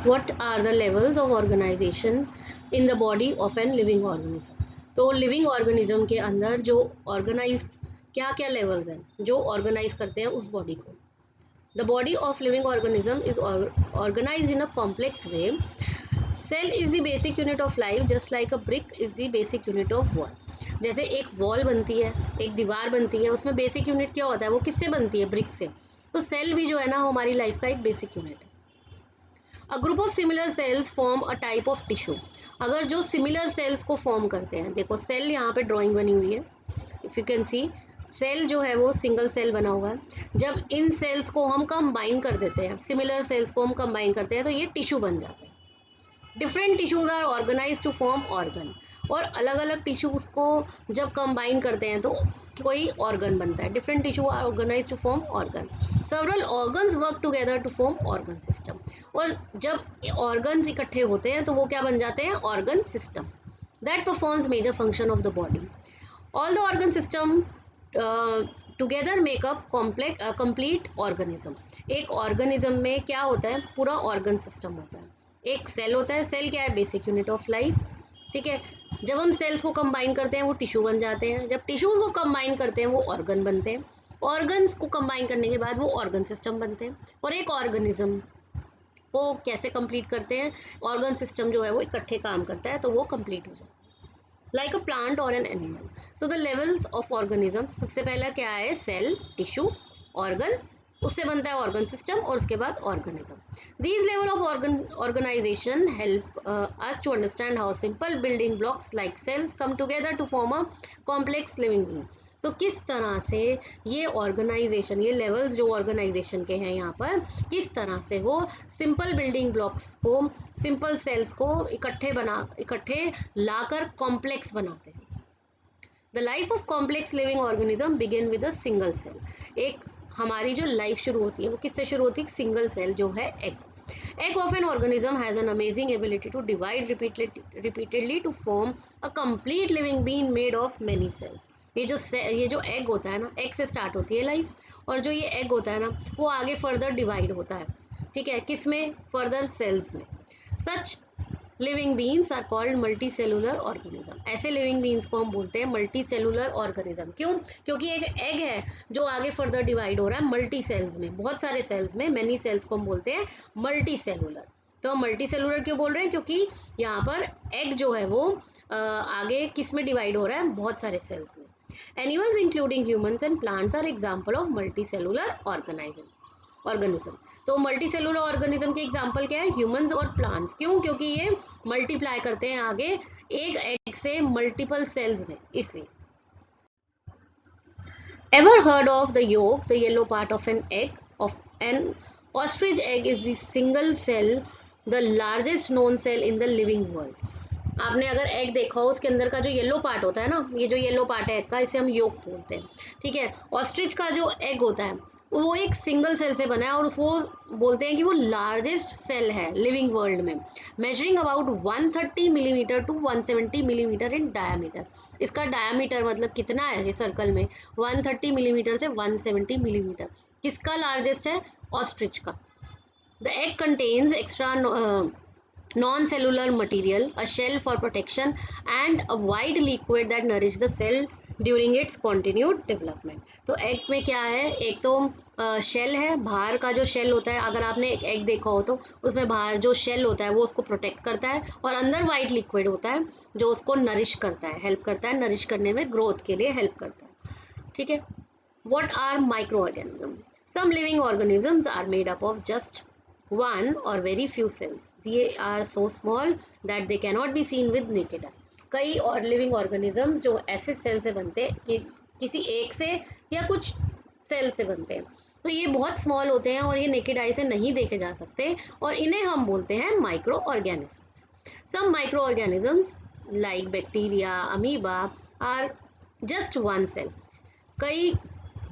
What are the levels of organisation in the body of an living organism? तो लिविंग ऑर्गेनिज्म के अंदर जो ऑर्गेनाइज, क्या क्या लेवल्स हैं जो ऑर्गेनाइज करते हैं उस बॉडी को? The body of living organism is organised in a complex way. Cell is the basic unit of life, just like a brick is the basic unit of wall. जैसे एक wall बनती है, एक दीवार बनती है, उसमें बेसिक यूनिट क्या होता है? वो किससे बनती है? ब्रिक से. तो सेल भी जो है ना हमारी लाइफ का एक बेसिक यूनिट है. A group of similar cells form a type of tissue. अगर जो सिमिलर सेल्स को फॉर्म करते हैं, देखो सेल यहाँ पे ड्राइंग बनी हुई है, if you can see, cell जो है वो सिंगल सेल बना हुआ है. जब इन सेल्स को हम कंबाइन कर देते हैं, सिमिलर सेल्स को हम कंबाइन करते हैं, तो ये टिश्यू बन जाते हैं. Different tissues are organise to form organ. और अलग अलग टिश्यूज को जब कंबाइन करते हैं तो कोई ऑर्गन बनता है. Different tissue are organise to form organ. Several organs work together to form organ system. और जब ऑर्गन्स इकट्ठे होते हैं तो वो क्या बन जाते हैं? Organ system. That performs major function of the body. All the organ system together make up complete organism. एक ऑर्गेनिज्म में क्या होता है? पूरा ऑर्गन सिस्टम होता है. एक सेल होता है. सेल क्या है? Basic unit of life. ठीक है। जब हम सेल्स को कंबाइन करते हैं वो टिश्यू बन जाते हैं, जब टिश्यूज को कंबाइन करते हैं वो ऑर्गन बनते हैं, ऑर्गन्स को कंबाइन करने के बाद वो ऑर्गन सिस्टम बनते हैं। और एक ऑर्गेनिज्म को कैसे कंप्लीट करते हैं, ऑर्गन सिस्टम जो है वो इकट्ठे काम करता है तो वो कंप्लीट हो जाता है, लाइक अ प्लांट और an animal. So the levels of organism, सबसे पहला क्या है, सेल, टिश्यू, ऑर्गन, उससे बनता है ऑर्गन सिस्टम और उसके बाद organism. These level of organization help us to understand how simple building blocks like cells come together to form a complex living being. तो किस तरह से ये ऑर्गेनाइजेशन, ये लेवल्स जो ऑर्गेनाइजेशन के हैं यहाँ पर, किस तरह से वो सिंपल बिल्डिंग ब्लॉक्स को, सिंपल सेल्स को इकट्ठे लाकर कॉम्प्लेक्स बनाते हैं। The life of complex living organism begin with a single cell. एक हमारी जो लाइफ शुरू होती है वो किससे शुरू होती है, सिंगल सेल जो है egg. Egg of an organism has an amazing ability to divide repeatedly to form a complete living being made of many cells. ये जो एग होता है ना, एग से स्टार्ट होती है लाइफ, और जो ये एग होता है ना वो आगे फर्दर डिवाइड होता है, ठीक है, किसमें, फर्दर सेल्स में। Such living beings are called multi cellular organism. ऐसे लिविंग बीन्स को हम बोलते हैं मल्टी सेलुलर ऑर्गेनिज्म। क्यों? क्योंकि एक एग है जो आगे फर्दर डिवाइड हो रहा है मल्टी सेल्स में, बहुत सारे सेल्स में, मेनी सेल्स को हम बोलते हैं मल्टी सेलुलर। तो हम मल्टी सेलुलर क्यों बोल रहे हैं, क्योंकि यहाँ पर एग जो है वो आगे किस में डिवाइड हो रहा है, बहुत सारे सेल्स में। Animals including humans and plants are example of multi cellular organism. तो मल्टी सेलुलर ऑर्गेनिज्म के एग्जांपल क्या है, ह्यूमंस और प्लांट्स। क्यों? क्योंकि ये मल्टीप्लाई करते हैं आगे एक एग से मल्टीपल सेल्स में, इसलिए। Ever heard of the yolk, the yellow part of an egg of an ostrich egg is the single cell, the largest known cell in the living world. आपने अगर egg देखा हो, उसके अंदर का जो येलो पार्ट होता है ना, ये जो येलो पार्ट है एग का, इसे हम योक बोलते हैं, ठीक है। ऑस्ट्रिच का जो एग होता है वो एक सिंगल सेल से बना है, और उसको बोलते हैं कि वो लार्जेस्ट सेल है लिविंग वर्ल्ड में, measuring about 130 millimetre to 170 millimetre in diameter. इसका डायमीटर मतलब कितना है, ये सर्कल में 130 मिलीमीटर से 170 मिलीमीटर। किसका लार्जेस्ट है, ऑस्ट्रिच का। The egg contains extra non-cellular material, a shell for protection, and a white liquid that nourish the cell during its continued development. तो एग में क्या है, एक तो शेल है, बाहर का जो शेल होता है, अगर आपने एक एग देखा हो तो उसमें बाहर जो शेल होता है वो उसको प्रोटेक्ट करता है, और अंदर वाइट लिक्विड होता है जो उसको नरिश करता है, हेल्प करता है, नरिश करने में, ग्रोथ के लिए हेल्प करता है, ठीक है। What are microorganisms? Some living organisms are made up of just one or very few cells. They are so small that they cannot be seen with naked eye. कई और लिविंग ऑर्गेनिजम्स जो ऐसे cell से बनते हैं कि किसी एक से या कुछ सेल से बनते हैं, तो ये बहुत स्मॉल होते हैं और ये नेकेड आई से नहीं देखे जा सकते, और इन्हें हम बोलते हैं micro organisms. Some micro organisms like bacteria, amoeba are just one cell. कई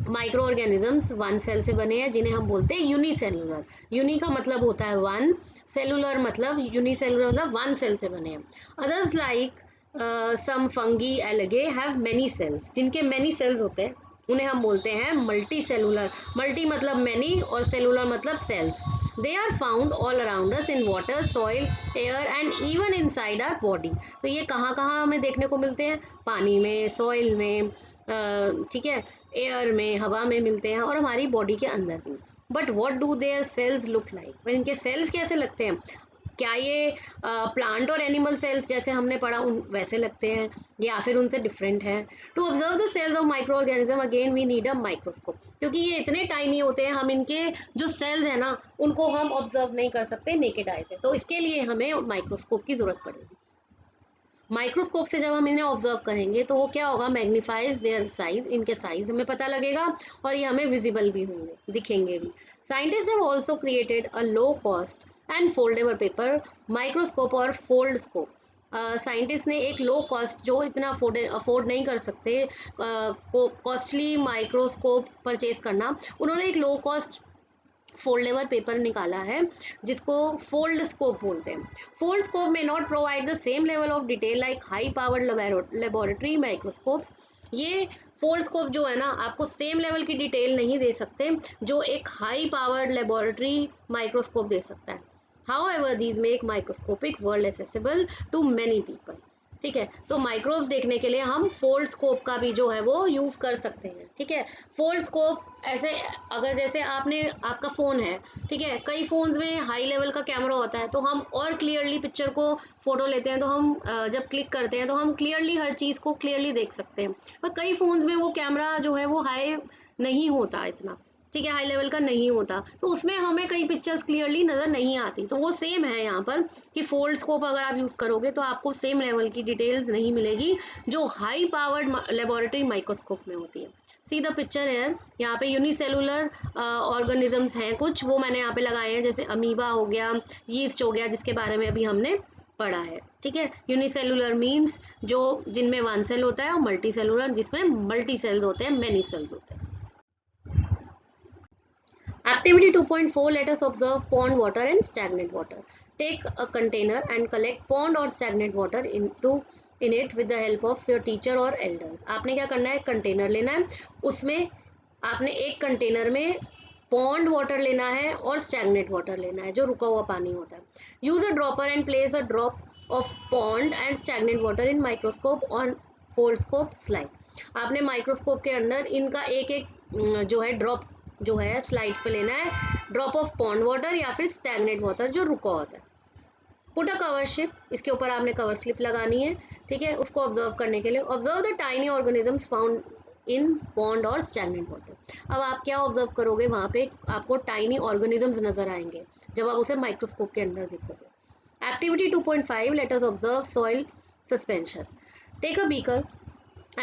माइक्रो ऑर्गेनिजम्स वन सेल से बने हैं जिन्हें हम बोलते हैं यूनिसेलुलर। यूनि का मतलब होता है वन, सेलुलर मतलब, यूनिसेलुलर मतलब वन सेल से बने हैं। Others like some fungi, algae have many cells. जिनके मेनी सेल्स होते हैं उन्हें हम बोलते हैं मल्टी सेलुलर। मल्टी मतलब मेनी और सेलुलर मतलब cells. They are found all around us in water, soil, air and even inside our body. तो ये कहाँ कहाँ हमें देखने को मिलते हैं, पानी में, सॉइल में, ठीक है, एयर में, हवा में मिलते हैं, और हमारी बॉडी के अंदर भी। But what do their cells look like, इनके सेल्स कैसे लगते हैं? क्या ये प्लांट और एनिमल सेल्स जैसे हमने पढ़ा उन वैसे लगते हैं, या फिर उनसे डिफरेंट है? To observe the cells of micro organism again we need a microscope, क्योंकि ये इतने टाइनी होते हैं, हम इनके जो सेल्स है ना उनको हम ऑब्जर्व नहीं कर सकते नेकेड आई से, तो इसके लिए हमें माइक्रोस्कोप की जरूरत पड़ेगी। माइक्रोस्कोप से जब हम इन्हें ऑब्जर्व करेंगे तो वो क्या होगा, मैग्नीफाइज देयर साइज, इनके साइज हमें पता लगेगा, और ये हमें विजिबल भी होंगे, दिखेंगे भी। Scientist have also created a low cost and foldable paper microscope और फोल्ड स्कोप। साइंटिस्ट ने एक लो कॉस्ट, जो इतना अफोर्ड नहीं कर सकते कॉस्टली माइक्रोस्कोप परचेज करना, उन्होंने एक लो कॉस्ट फोल्डेबल पेपर निकाला है जिसको फोल्ड स्कोप बोलते हैं। फोल्ड स्कोप में not provide the same level of detail like high powered laboratory microscopes. ये फोल्ड स्कोप जो है ना, आपको सेम लेवल की डिटेल नहीं दे सकते जो एक हाई पावर्ड लेबोरेटरी माइक्रोस्कोप दे सकता है। However, these make microscopic world accessible to many people. ठीक है, तो माइक्रोव्स देखने के लिए हम फोल्ड स्कोप का भी जो है वो यूज़ कर सकते हैं। ठीक है, फोल्ड स्कोप ऐसे, अगर जैसे आपका फ़ोन है, ठीक है, कई फ़ोन्स में हाई लेवल का कैमरा होता है, तो हम और क्लियरली पिक्चर को फ़ोटो लेते हैं, तो हम जब क्लिक करते हैं तो हम क्लियरली हर चीज़ को क्लियरली देख सकते हैं। पर कई फ़ोन्स में वो कैमरा जो है वो हाई नहीं होता इतना, ठीक है, हाई लेवल का नहीं होता, तो उसमें हमें कई पिक्चर्स क्लियरली नज़र नहीं आती। तो वो सेम है यहाँ पर कि फोल्ड स्कोप अगर आप यूज़ करोगे तो आपको सेम लेवल की डिटेल्स नहीं मिलेगी जो हाई पावर्ड लेबोरेटरी माइक्रोस्कोप में होती है। सी द पिक्चर है, यहाँ पे यूनिसेलुलर ऑर्गेनिजम्स हैं कुछ, वो मैंने यहाँ पे लगाए हैं, जैसे अमीबा हो गया, यीस्ट हो गया, जिसके बारे में अभी हमने पढ़ा है। ठीक है, यूनिसेलुलर मीन्स जो जिनमें वन सेल होता है, और मल्टी सेलुलर जिसमें मल्टी सेल्स होते हैं, मेनी सेल्स होते हैं। Activity 2.4, let us observe pond water and stagnant water. Take a container and collect pond or stagnant water in it with the help of your teacher or elders. आपने क्या करना है, container लेना है, उसमें आपने एक कंटेनर में पॉन्ड वाटर लेना है और स्टैग्नेंट वाटर लेना है, जो रुका हुआ पानी होता है. Use a dropper and place a drop of pond and stagnant water in microscope on foldscope slide. आपने माइक्रोस्कोप के अंदर इनका एक एक जो है ड्रॉप जो है स्लाइड्स पे लेना है, ड्रॉप ऑफ पॉन्ड वाटर या फिर स्टैग्नेंट वाटर जो रुका होता है. पुट अ कवर स्लिप, इसके ऊपर आपने कवर स्लिप लगानी है. ठीक है, उसको ऑब्जर्व करने के लिए observe the tiny organisms found in pond और स्टैग्नेंट वाटर. अब आप क्या ऑब्जर्व करोगे, वहां पे आपको टाइनी ऑर्गेनिजम्स नजर आएंगे जब आप उसे माइक्रोस्कोप के अंदर देखोगे. Activity 2.5, let us observe soil suspension. Take a beaker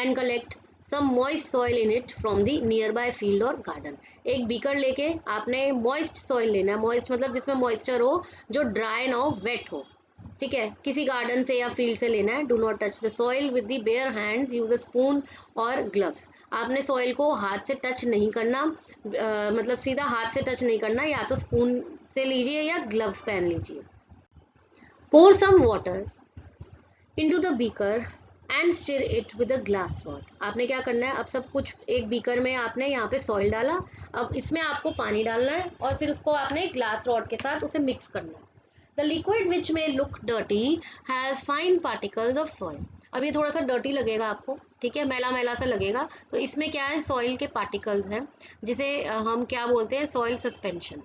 and collect some moist soil in it from the nearby field or garden. एक बीकर लेके आपने moist soil लेना है, moist मतलब जिसमें moisture हो, जो dry ना हो, wet हो. ठीक है, किसी गार्डन से या फील्ड से लेना है. Do not touch the soil with the bare hands, use a spoon और ग्लव्स. आपने सॉइल को हाथ से टच नहीं करना, मतलब सीधा हाथ से टच नहीं करना, या तो स्पून से लीजिए या ग्लव्स पहन लीजिए. Pour some water into the beaker and stir it with a glass rod. आपने क्या करना है, अब सब कुछ एक बीकर में आपने यहाँ पे सॉइल डाला, अब इसमें आपको पानी डालना है और फिर उसको आपने ग्लास रॉड के साथ उसे मिक्स करना है. द लिक्विड विच में look dirty has fine particles of soil. अब ये थोड़ा सा डर्टी लगेगा आपको, ठीक है, मैला मैला सा लगेगा, तो इसमें क्या है, सॉइल के पार्टिकल्स हैं, जिसे हम क्या बोलते हैं, soil suspension.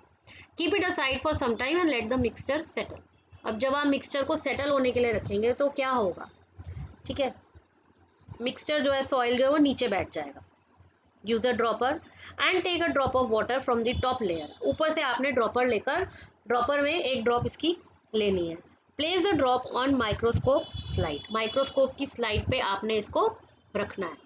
Keep it aside for some time and let the mixture settle. अब जब आप मिक्सचर को सेटल होने के लिए रखेंगे तो क्या होगा, ठीक है, मिक्सचर जो है, सॉइल जो है वो नीचे बैठ जाएगा. Use a dropper and take a drop of water from the top layer. ऊपर से आपने ड्रॉपर लेकर, ड्रॉपर में एक ड्रॉप इसकी लेनी है. Place the drop on microscope slide. Microscope की स्लाइड पे आपने इसको रखना है.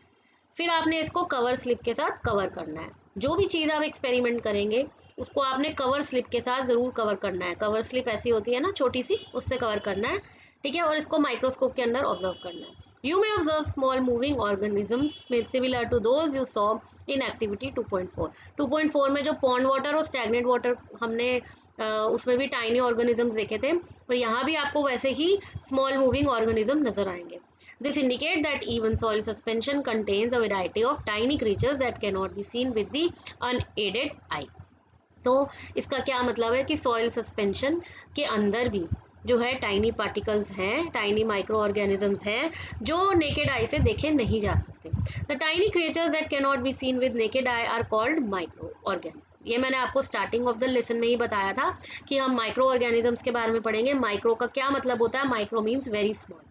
फिर आपने इसको कवर स्लिप के साथ कवर करना है. जो भी चीज़ आप एक्सपेरिमेंट करेंगे उसको आपने कवर स्लिप के साथ ज़रूर कवर करना है. कवर स्लिप ऐसी होती है ना, छोटी सी, उससे कवर करना है. ठीक है, और इसको माइक्रोस्कोप के अंदर ऑब्जर्व करना है. You may observe small moving organisms similar to those you saw in activity 2.4. 2.4 में जो पॉन्ड वाटर और स्टैग्नेंट वाटर हमने उसमें भी टाइनी ऑर्गेनिजम्स देखे थे, और यहाँ भी आपको वैसे ही स्मॉल मूविंग ऑर्गेनिज्म नजर आएंगे. This indicates that even soil suspension contains a variety of tiny creatures that cannot be seen with the unaided eye. तो इसका क्या मतलब है कि सॉइल सस्पेंशन के अंदर भी जो है टाइनी पार्टिकल्स हैं, टाइनी माइक्रो ऑर्गेनिजम्स हैं, जो नेकेड आई से देखे नहीं जा सकते. The tiny creatures that can not be seen with naked I R called micro organism. ये मैंने आपको स्टार्टिंग ऑफ द लेसन में ही बताया था कि हम माइक्रो ऑर्गेनिजम्स के बारे में पढ़ेंगे. माइक्रो का क्या मतलब होता है, माइक्रो मीन्स वेरी स्मॉल,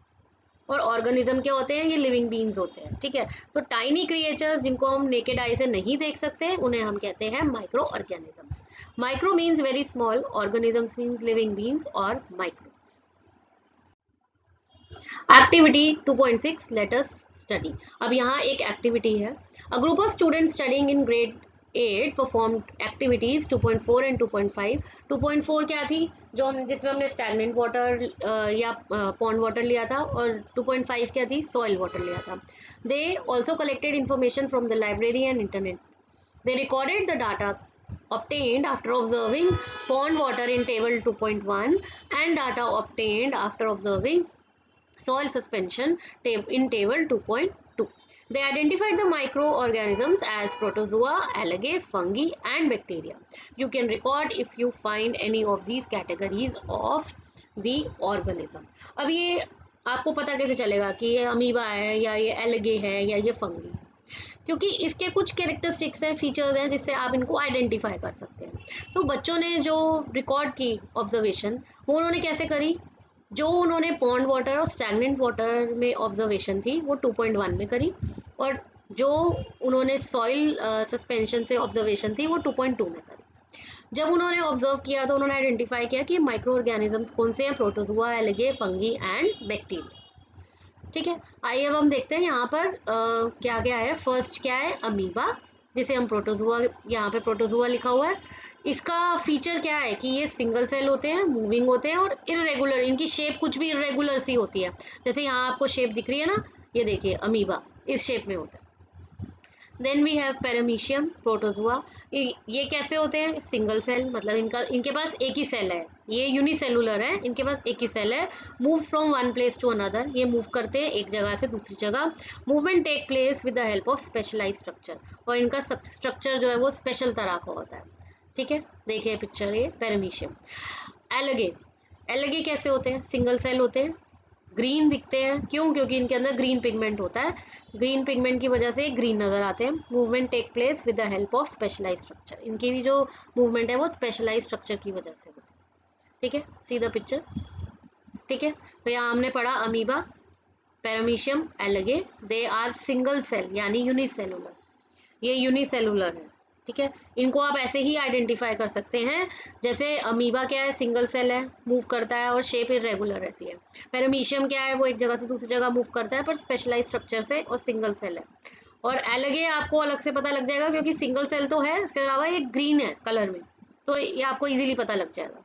और ऑर्गेनिज्म क्या होते हैं, ये लिविंग बींग्स होते हैं. ठीक है, तो टाइनी क्रिएचर्स जिनको हम नेकेड आई से नहीं देख सकते उन्हें हम कहते हैं micro organisms. Micro means very small, organisms means living beings और micro. Activity 2.6, let us study. अब यहाँ एक एक्टिविटी है. A group of students studying in grade 8 performed activities 2.4 and 2.5. 2.4 क्या थी, जो हम जिसमें हमने स्टैग्नेंट वाटर या पॉन्ड वाटर लिया था, और 2.5 क्या थी, सॉइल वाटर लिया था. They also collected information from the library and internet. They recorded the data obtained after observing pond water in table 2.1 and data obtained after observing soil suspension in table 2.2. They identified the microorganisms as protozoa, algae, fungi and bacteria. You can record if you find any of these categories of the organism. अब ये आपको पता कैसे चलेगा कि ये amoeba है या ये एलगे है या ये फंगी है? क्योंकि इसके कुछ कैरेक्टरिस्टिक्स हैं, फीचर्स हैं जिससे आप इनको आइडेंटिफाई कर सकते हैं। तो बच्चों ने जो रिकॉर्ड की ऑब्जर्वेशन, वो उन्होंने कैसे करी? जो उन्होंने पॉन्ड वाटर और स्टैग्नेंट वाटर में ऑब्जर्वेशन थी वो 2.1 में करी, और जो उन्होंने सॉइल सस्पेंशन से ऑब्जर्वेशन थी वो 2.2 में करी। जब उन्होंने ऑब्जर्व किया तो उन्होंने आइडेंटिफाई किया कि माइक्रो ऑर्गेनिजम्स कौन से हैं, प्रोटोजुआ, एलगे, फंगी एंड बैक्टीरिया। ठीक है, आइए अब हम देखते हैं यहाँ पर क्या क्या है। फर्स्ट क्या है? अमीबा, जिसे हम प्रोटोजुआ, यहाँ पे प्रोटोजुआ लिखा हुआ है। इसका फीचर क्या है कि ये सिंगल सेल होते हैं, मूविंग होते हैं और इरेगुलर, इनकी शेप कुछ भी इरेगुलर सी होती है। जैसे यहाँ आपको शेप दिख रही है ना, ये देखिए अमीबा इस शेप में होता है। Then we have paramecium, protozoa. ये कैसे होते हैं? सिंगल सेल, मतलब इनके पास एक ही सेल है, ये यूनिसेलुलर है, इनके पास एक ही सेल है। Move from one place to another, ये मूव करते हैं एक जगह से दूसरी जगह। Movement take place with the help of specialise structure, और इनका स्ट्रक्चर जो है वो स्पेशल तरह का होता है। ठीक है, देखिए पिक्चर, ये पैरामीशियम। एलगे, एलगे कैसे होते हैं? सिंगल सेल होते हैं, ग्रीन दिखते हैं। क्यों? क्योंकि इनके अंदर ग्रीन पिगमेंट होता है, ग्रीन पिगमेंट की वजह से ग्रीन नजर आते हैं। Movement take place with the help of specialise structure, इनकी भी जो मूवमेंट है वो स्पेशलाइज स्ट्रक्चर की वजह से होती है। ठीक है, सी द पिक्चर। ठीक है, तो यहाँ हमने पढ़ा amoeba, paramecium, algae, they are single cell यानी यूनिसेलुलर, ये यूनिसेलुलर है। ठीक है, इनको आप ऐसे ही आइडेंटिफाई कर सकते हैं, जैसे अमीबा क्या है? सिंगल सेल है, मूव करता है और शेप इरेगुलर रहती है। पैरामीशियम क्या है? वो एक जगह से दूसरी जगह मूव करता है पर स्पेशलाइज स्ट्रक्चर से, और सिंगल सेल है। और एलगे आपको अलग से पता लग जाएगा क्योंकि सिंगल सेल तो है, इसके अलावा ये ग्रीन है कलर में, तो ये आपको इजीली पता लग जाएगा।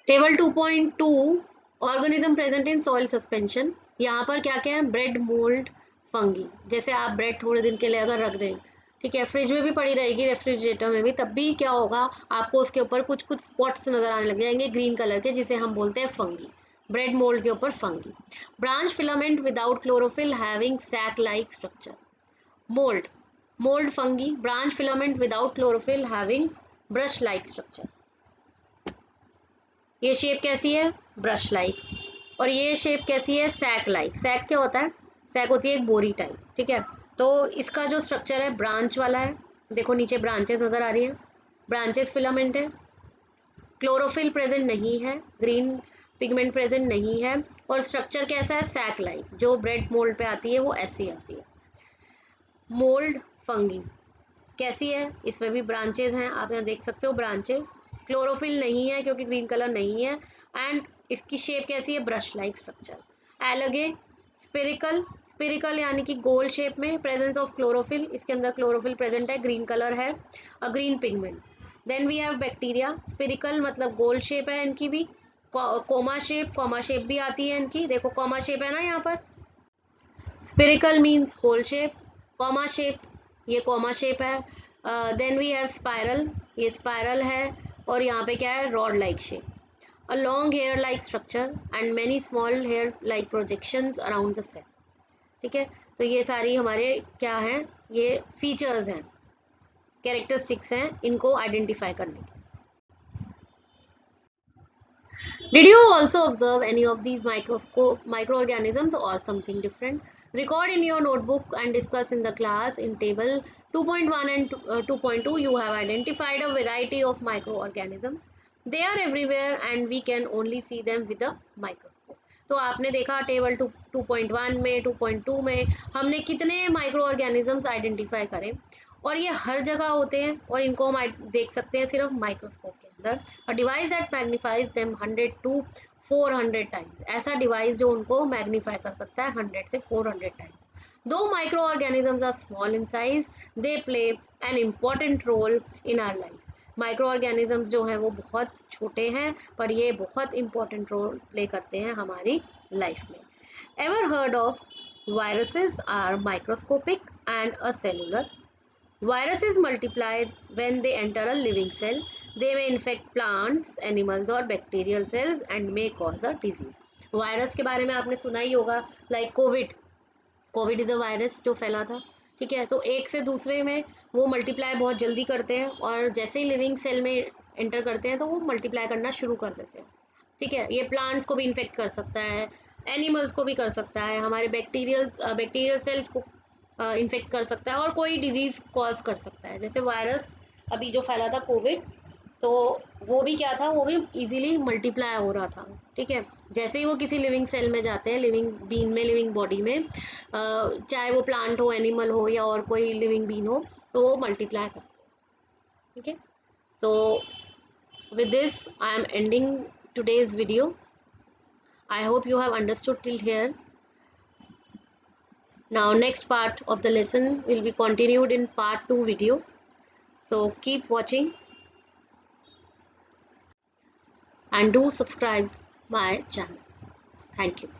Table 2.2, organism present in soil suspension. यहाँ पर क्या क्या है? Bread, mould, fungi. जैसे आप ब्रेड थोड़े दिन के लिए अगर रख दें, ठीक है, फ्रिज में भी पड़ी रहेगी, रेफ्रिजरेटर में भी, तब भी क्या होगा, आपको उसके ऊपर कुछ कुछ स्पॉट्स नजर आने लग जाएंगे ग्रीन कलर के, जिसे हम बोलते हैं फंगी। ब्रेड मोल्ड के ऊपर fungi. Branch filament without chlorophyll having sac like structure. Mould, mould fungi, branch filament without chlorophyll having brush like structure. ये शेप कैसी है? Brush like. और ये शेप कैसी है? Sac like. सैक क्या होता है? सैक होती है एक बोरी टाइप। ठीक है, तो इसका जो स्ट्रक्चर है ब्रांच वाला है, देखो नीचे ब्रांचेस नजर आ रही है, ब्रांचेस फिलामेंट है, क्लोरोफिल प्रेजेंट नहीं है, ग्रीन पिगमेंट प्रेजेंट नहीं है, और स्ट्रक्चर कैसा है? Sac like. जो ब्रेड मोल्ड पे आती है वो ऐसी आती है। मोल्ड फंगी कैसी है? इसमें भी ब्रांचेस हैं, आप यहाँ देख सकते हो ब्रांचेस। क्लोरोफिल नहीं है क्योंकि ग्रीन कलर नहीं है, एंड इसकी शेप कैसी है? Brush like structure. Algae, spherical, spherical यानी कि गोल शेप में, प्रेजेंस ऑफ क्लोरोफिल, इसके अंदर क्लोरोफिल प्रेजेंट है, ग्रीन कलर है, a green pigment. Then we have bacteria, spherical मतलब गोल शेप है इनकी भी, कॉमा शेप भी आती है इनकी, देखो कॉमा शेप है ना यहाँ पर। Spherical means whole shape, comma shape, ये कॉमा शेप है। देन वी हैव स्पाइरल, ये स्पाइरल है, और यहाँ पे क्या है? Rod like shape, a long hair like structure and many small hair like projections around the cell. ठीक है, तो ये सारी हमारे क्या है? ये फीचर्स हैं, कैरेक्टरिस्टिक्स हैं इनको आइडेंटिफाई करने के। Did you also observe any of these microorganisms or something different? Record in your notebook and discuss in the class. In table 2.1 and 2.2, you have identified a variety of microorganisms. They are everywhere and we can only see them with a microscope. तो आपने देखा table 2.1 में, 2.2 में हमने कितने micro organisms identify करे, और ये हर जगह होते हैं, और इनको हम देख सकते हैं सिर्फ माइक्रोस्कोप के अंदर। A device that magnifies them 100 to 400 times, ऐसा डिवाइस जो उनको मैग्नीफाई कर सकता है 100 से 400 times. Though micro organisms are small in size, they play an important role in our life. Micro organisms जो हैं वो बहुत छोटे हैं, पर ये बहुत इंपॉर्टेंट रोल प्ले करते हैं हमारी लाइफ में। Ever heard of viruses are microscopic and acellular. Viruses multiply when they enter a living cell. They may infect plants, animals or bacterial cells and may cause a disease. Virus के बारे में आपने सुना ही होगा, like Covid. Covid is a virus जो फैला था। ठीक है, तो एक से दूसरे में वो मल्टीप्लाई बहुत जल्दी करते हैं, और जैसे ही लिविंग सेल में एंटर करते हैं तो वो मल्टीप्लाई करना शुरू कर देते हैं। ठीक है, ये प्लांट्स को भी इन्फेक्ट कर सकता है, एनिमल्स को भी कर सकता है, हमारे बैक्टीरियल सेल्स को इन्फेक्ट कर सकता है और कोई डिजीज कॉज कर सकता है। जैसे वायरस अभी जो फैला था कोविड, तो वो भी क्या था, वो भी इजीली मल्टीप्लाई हो रहा था। ठीक है, जैसे ही वो किसी लिविंग सेल में जाते हैं, लिविंग बीन में, लिविंग बॉडी में, चाहे वो प्लांट हो, एनिमल हो या और कोई लिविंग बीन हो, तो वो मल्टीप्लाई करते हैं। ठीक है, so with this I am ending today's video. I hope you have understood till here. Now next part of the lesson will be continued in part 2 video. So keep watching and do subscribe my channel. Thank you.